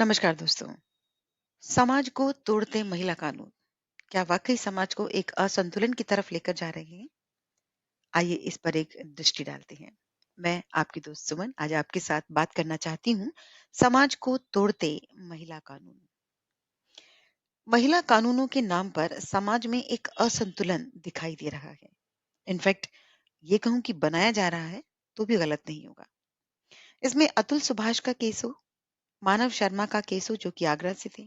नमस्कार दोस्तों। समाज को तोड़ते महिला कानून क्या वाकई समाज को एक असंतुलन की तरफ लेकर जा रहे हैं? आइए इस पर एक दृष्टि डालते हैं। मैं आपकी दोस्त सुमन आज आपके साथ बात करना चाहती हूँ समाज को तोड़ते महिला कानून। महिला कानूनों के नाम पर समाज में एक असंतुलन दिखाई दे रहा है। इनफैक्ट ये कहूँ कि बनाया जा रहा है तो भी गलत नहीं होगा। इसमें अतुल सुभाष का केस हो, मानव शर्मा का केस हो जो कि आगरा से थे,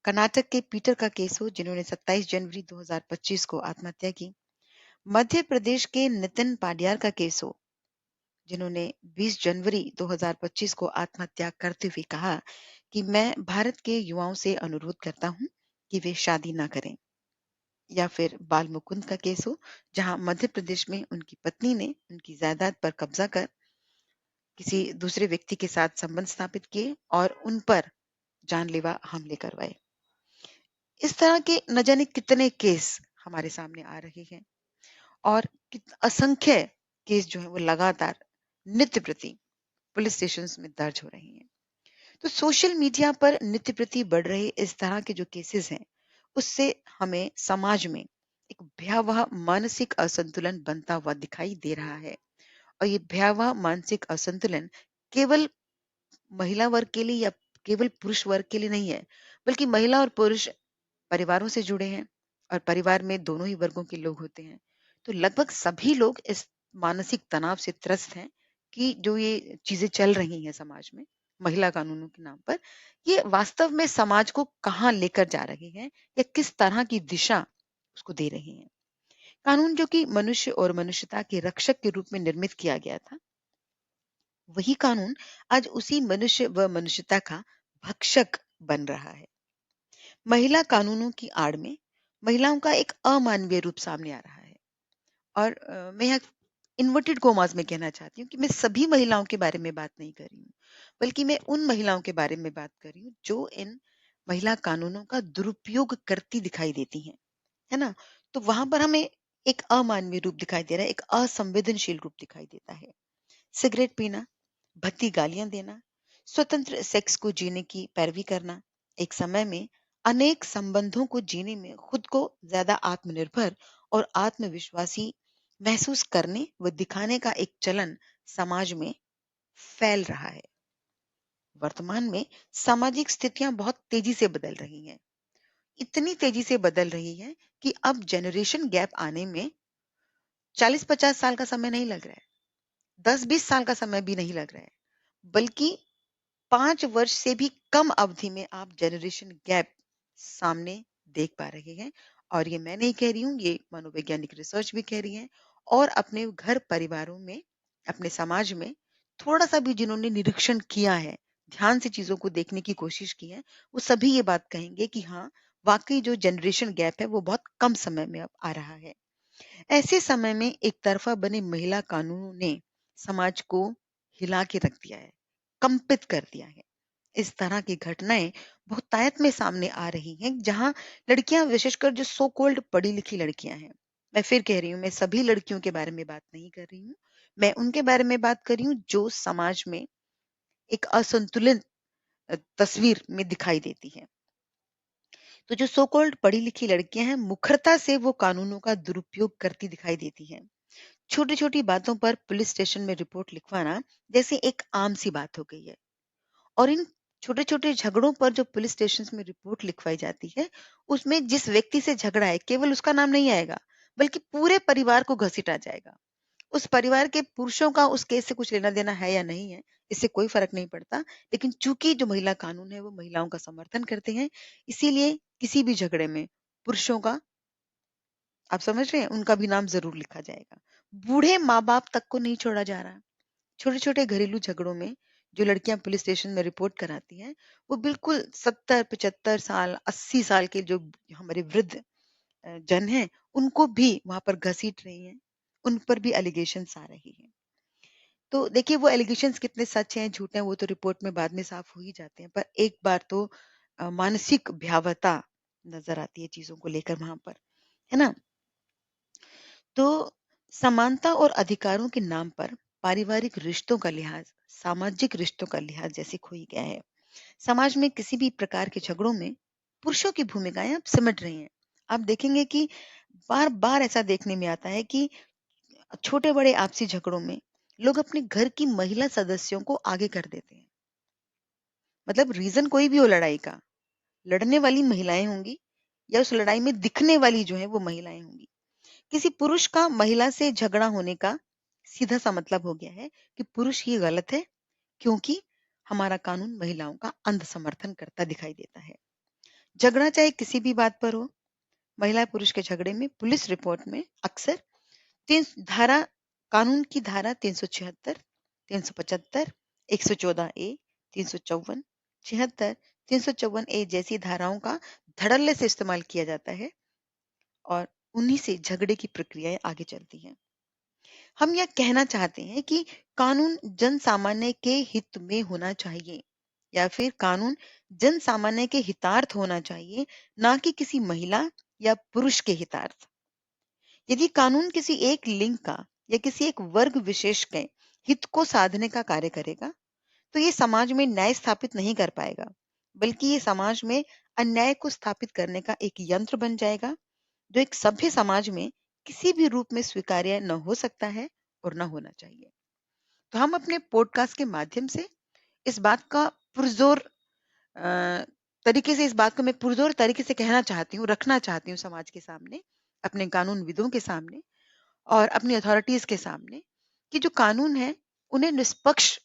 कर्नाटक के पीटर का केस हो जिन्होंने 27 जनवरी 2025 को आत्महत्या की, मध्य प्रदेश के नितिन पाडियार का केस हो जिन्होंने 20 जनवरी 2025 को आत्महत्या करते हुए कहा कि मैं भारत के युवाओं से अनुरोध करता हूं कि वे शादी ना करें, या फिर बाल मुकुंद का केस हो जहां मध्य प्रदेश में उनकी पत्नी ने उनकी जायदाद पर कब्जा कर किसी दूसरे व्यक्ति के साथ संबंध स्थापित किए और उन पर जानलेवा हमले करवाए। इस तरह के न जाने कितने केस हमारे सामने आ रहे हैं और असंख्य केस जो है वो लगातार नित्य प्रति पुलिस स्टेशंस में दर्ज हो रहे हैं। तो सोशल मीडिया पर नित्य प्रति बढ़ रहे इस तरह के जो केसेस हैं उससे हमें समाज में एक भयावह मानसिक असंतुलन बनता हुआ दिखाई दे रहा है। और ये भयावह मानसिक असंतुलन केवल महिला वर्ग के लिए या केवल पुरुष वर्ग के लिए नहीं है, बल्कि महिला और पुरुष परिवारों से जुड़े हैं और परिवार में दोनों ही वर्गों के लोग होते हैं। तो लगभग सभी लोग इस मानसिक तनाव से त्रस्त हैं कि जो ये चीजें चल रही हैं समाज में महिला कानूनों के नाम पर, ये वास्तव में समाज को कहाँ लेकर जा रही हैं या किस तरह की दिशा उसको दे रही हैं। कानून जो कि मनुष्य और मनुष्यता के रक्षक के रूप में निर्मित किया गया था, वही कानून आज उसी मनुष्य व मनुष्यता का भक्षक बन रहा है। महिला कानूनों की आड़ में महिलाओं का एक अमानवीय रूप सामने आ रहा है। और मैं यहाँ इन्वर्टेड कोमास में कहना चाहती हूँ कि मैं सभी महिलाओं के बारे में बात नहीं कर रही हूँ, बल्कि मैं उन महिलाओं के बारे में बात कर रही हूँ जो इन महिला कानूनों का दुरुपयोग करती दिखाई देती हैं, है ना? तो वहां पर हमें एक अमानवीय रूप दिखाई दे रहा है, एक असंवेदनशील रूप दिखाई देता है। सिगरेट पीना, भद्दी गालियां देना, स्वतंत्र सेक्स को जीने की पैरवी करना, एक समय में अनेक संबंधों को जीने में खुद को ज्यादा आत्मनिर्भर और आत्मविश्वासी महसूस करने व दिखाने का एक चलन समाज में फैल रहा है। वर्तमान में सामाजिक स्थितियां बहुत तेजी से बदल रही हैं, इतनी तेजी से बदल रही है कि अब जनरेशन गैप आने में 40-50 साल का समय नहीं लग रहा है, 10-20 साल का समय भी नहीं लग रहा है, बल्कि 5 वर्ष से भी कम अवधि में आप जनरेशन गैप सामने देख पा रहे हैं। और ये मैं नहीं कह रही हूँ, ये मनोवैज्ञानिक रिसर्च भी कह रही है। और अपने घर परिवारों में, अपने समाज में थोड़ा-सा भी जिन्होंने निरीक्षण किया है, ध्यान से चीज़ों को देखने की कोशिश की है, वो सभी ये बात कहेंगे कि हाँ, वाक़ई जो जनरेशन गैप है वो बहुत कम समय में अब आ रहा है। ऐसे समय में एक तरफ़ा बने महिला कानूनों ने समाज को हिला के रख दिया है, कंपित कर दिया है। इस तरह की घटनाएं बहुतायत में सामने आ रही हैं जहां लड़कियां, विशेषकर जो सो कॉल्ड पढ़ी लिखी लड़कियां हैं, मैं फिर कह रही हूँ, मैं सभी लड़कियों के बारे में बात नहीं कर रही हूँ, मैं उनके बारे में बात कर रही हूँ जो समाज में एक असंतुलित तस्वीर में दिखाई देती है। तो जो सो कॉल्ड पढ़ी लिखी लड़कियां हैं, मुखरता से वो कानूनों का दुरुपयोग करती दिखाई देती हैं। छोटी छोटी बातों पर पुलिस स्टेशन में रिपोर्ट लिखवाना जैसे एक आम सी बात हो गई है। और इन छोटे-छोटे झगड़ों पर जो पुलिस स्टेशंस में रिपोर्ट लिखवाई जाती है, उसमें जिस व्यक्ति से झगड़ा है, केवल उसका नाम नहीं आएगा, बल्कि पूरे परिवार को घसीटा जाएगा। उस परिवार के पुरुषों का उस केस से कुछ लेना-देना है या नहीं है, इससे कोई फ़र्क नहीं पड़ता। लेकिन चूँकि जो महिला कानून है, वो महिलाओं का समर्थन करते हैं, इसीलिए किसी भी झगड़े में पुरुषों का, आप समझ रहे हैं, उनका भी नाम ज़रूर लिखा जाएगा। बूढ़े माँ-बाप तक को नहीं छोड़ा जा रहा। छोटे-छोटे घरेलू झगड़ों में जो लड़कियां पुलिस स्टेशन में रिपोर्ट कराती हैं, वो बिल्कुल 70-75 साल, 80 साल के जो हमारे वृद्ध जन हैं, उनको भी वहां पर घसीट रही हैं। उन पर भी एलिगेशंस आ रही हैं। तो देखिए, वो एलिगेशंस कितने सच हैं, झूठ हैं, वो तो रिपोर्ट में बाद में साफ हो ही जाते हैं। पर एक बार तो मानसिक भयावहता नजर आती है चीजों को लेकर वहां पर, है ना? तो समानता और अधिकारों के नाम पर पारिवारिक रिश्तों का लिहाज, सामाजिक रिश्तों का लिहाज जैसे खो ही गया है। समाज में किसी भी प्रकार के झगड़ों में पुरुषों की भूमिकाएं अब सिमट रही हैं। आप देखेंगे कि बार-बार ऐसा देखने में आता है कि छोटे-बड़े आपसी झगड़ों में लोग अपने घर की महिला सदस्यों को आगे कर देते हैं। मतलब रीज़न कोई भी हो लड़ाई का, लड़ने वाली महिलाएँ होंगी या उस लड़ाई में दिखने वाली जो है वो महिलाएँ होंगी। किसी पुरुष का महिला से झगड़ा होने का सीधा-सा मतलब हो गया है कि पुरुष ही गलत है, क्योंकि हमारा कानून महिलाओं का अंध समर्थन करता दिखाई देता है। झगड़ा चाहे किसी भी बात पर हो, महिला-पुरुष के झगड़े में पुलिस रिपोर्ट में अक्सर तीन धारा कानून की धारा 376, 375, 114 ए, 354, 76, 354 ए जैसी धाराओं का धड़ल्ले से इस्तेमाल किया जाता है और उन्हीं से झगड़े की प्रक्रियाएं आगे चलती हैं। हम यह कहना चाहते हैं कि कानून जन सामान्य के हित में होना चाहिए या फिर कानून जन सामान्य के हितार्थ होना चाहिए, ना कि किसी महिला या पुरुष के हितार्थ। यदि कानून किसी एक लिंग का या किसी एक वर्ग विशेष के हित को साधने का कार्य करेगा, तो ये समाज में न्याय स्थापित नहीं कर पाएगा, बल्कि ये समाज में अन्याय को स्थापित करने का एक यंत्र बन जाएगा, जो एक सभ्य समाज में किसी भी रूप में स्वीकार्य न हो सकता है और न होना चाहिए। तो हम अपने पॉडकास्ट के माध्यम से इस बात का पुरजोर अ, तरीके से इस बात को मैं पुरजोर तरीके से कहना चाहती हूँ, रखना चाहती हूँ समाज के सामने, अपने कानूनविदों के सामने और अपनी अथॉरिटीज़ के सामने कि जो कानून है, उन्हें निष्पक्ष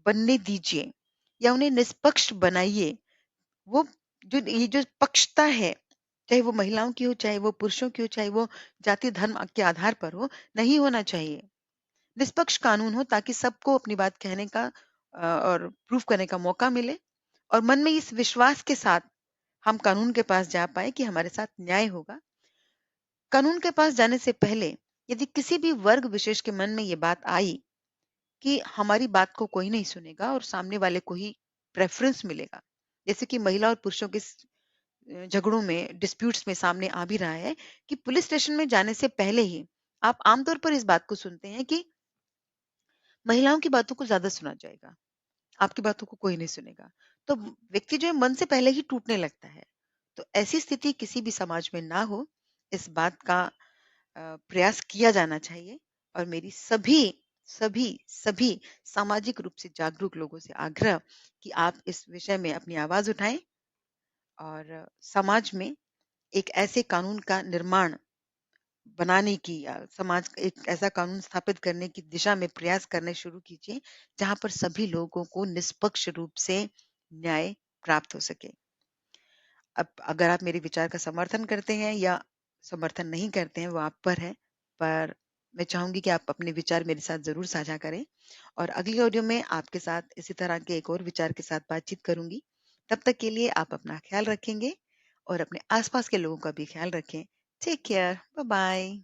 बनने दीजिए या उन्हें निष्पक्ष बनाइए। वो ये जो पक्षता है, चाहे वो महिलाओं की हो, चाहे वो पुरुषों की हो, चाहे वो जाति धर्म के आधार पर हो, नहीं होना चाहिए। निष्पक्ष कानून हो ताकि सबको अपनी बात कहने का और प्रूव करने का मौका मिले और मन में इस विश्वास के साथ हम कानून के पास जा पाएँ कि हमारे साथ न्याय होगा। कानून के पास जाने से पहले यदि किसी भी वर्ग विशेष के मन में ये बात आई कि हमारी बात को कोई नहीं सुनेगा और सामने वाले को ही प्रेफ़रेंस मिलेगा, जैसे कि महिला और पुरुषों के झगड़ों में, डिस्प्यूट्स में सामने आ भी रहा है कि पुलिस स्टेशन में जाने से पहले ही आप आमतौर पर इस बात को सुनते हैं कि महिलाओं की बातों को ज़्यादा सुना जाएगा, आपकी बातों को कोई नहीं सुनेगा। तो व्यक्ति जो है मन से पहले ही टूटने लगता है। तो ऐसी स्थिति किसी भी समाज में ना हो, इस बात का प्रयास किया जाना चाहिए और मेरी सभी सामाजिक रूप से जागरूक लोगों से आग्रह कि आप इस विषय में अपनी आवाज़ उठाएँ और समाज में एक ऐसे कानून का निर्माण बनाने की या समाज का एक ऐसा कानून स्थापित करने की दिशा में प्रयास करने शुरू कीजिए, जहाँ पर सभी लोगों को निष्पक्ष रूप से न्याय प्राप्त हो सके। अब अगर आप मेरे विचार का समर्थन करते हैं या समर्थन नहीं करते हैं, वो आप पर है। पर मैं चाहूँगी कि आप अपने विचार मेरे साथ ज़रूर साझा करें और अगली ऑडियो में आपके साथ इसी तरह के एक और विचार के साथ बातचीत करूँगी। तब तक के लिए आप अपना ख्याल रखेंगे और अपने आस-पास के लोगों का भी ख्याल रखें। Take care. बाय-बाय।